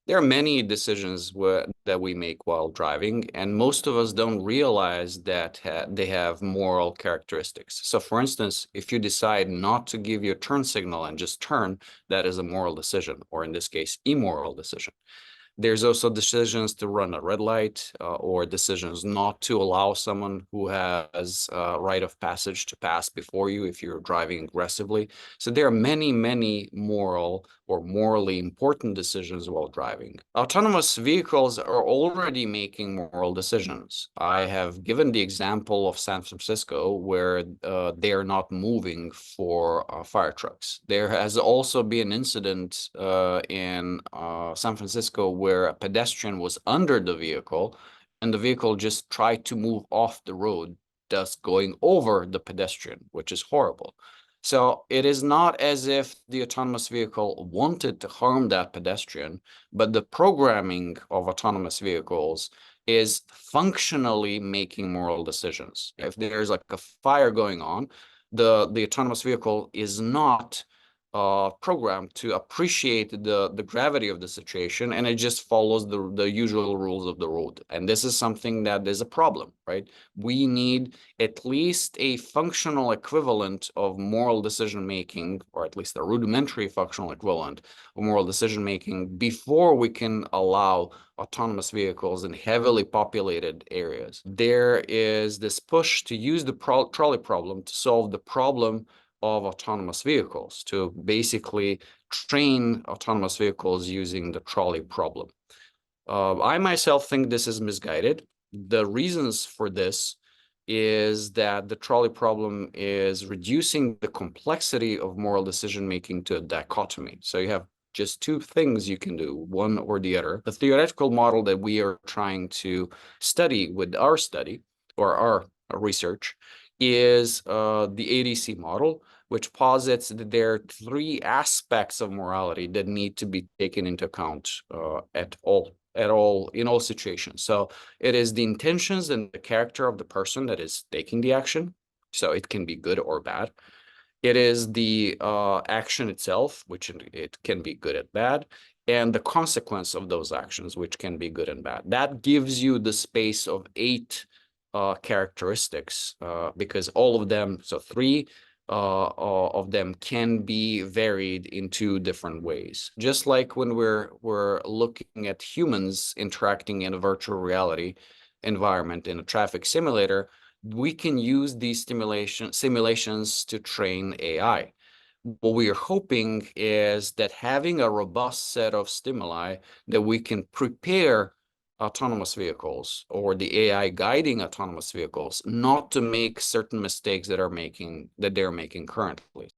There are many decisions that we make while driving, and most of us don't realize that they have moral characteristics. So, for instance, if you decide not to give your turn signal and just turn, that is a moral decision, or in this case, immoral decision. There's also decisions to run a red light or decisions not to allow someone who has right of passage to pass before you if you're driving aggressively. So there are many, many moral or morally important decisions while driving. Autonomous vehicles are already making moral decisions. I have given the example of San Francisco where they are not moving for fire trucks. There has also been an incident in San Francisco where a pedestrian was under the vehicle and the vehicle just tried to move off the road, thus going over the pedestrian, which is horrible. So it is not as if the autonomous vehicle wanted to harm that pedestrian, but the programming of autonomous vehicles is functionally making moral decisions. If there's like a fire going on, the autonomous vehicle is not programmed to appreciate the gravity of the situation, and it just follows the usual rules of the road. And this is something that is a problem, right? We need at least a functional equivalent of moral decision making, or at least a rudimentary functional equivalent of moral decision making before we can allow autonomous vehicles in heavily populated areas. There is this push to use the trolley problem to solve the problem of autonomous vehicles, to basically train autonomous vehicles using the trolley problem. I myself think this is misguided. The reasons for this is that the trolley problem is reducing the complexity of moral decision making to a dichotomy. So you have just two things you can do, one or the other. The theoretical model that we are trying to study with our study or our research is the ADC model, which posits that there are three aspects of morality that need to be taken into account in all situations. So it is the intentions and the character of the person that is taking the action. So it can be good or bad. It is the action itself, which it can be good and bad, and the consequence of those actions, which can be good and bad. That gives you the space of 8 characteristics, because all of them, so 3 of them can be varied in 2 different ways. Just like when we're looking at humans interacting in a virtual reality environment in a traffic simulator, we can use these simulations to train AI. What we are hoping is that having a robust set of stimuli that we can prepare autonomous vehicles or the AI guiding autonomous vehicles not to make certain mistakes that they're making currently.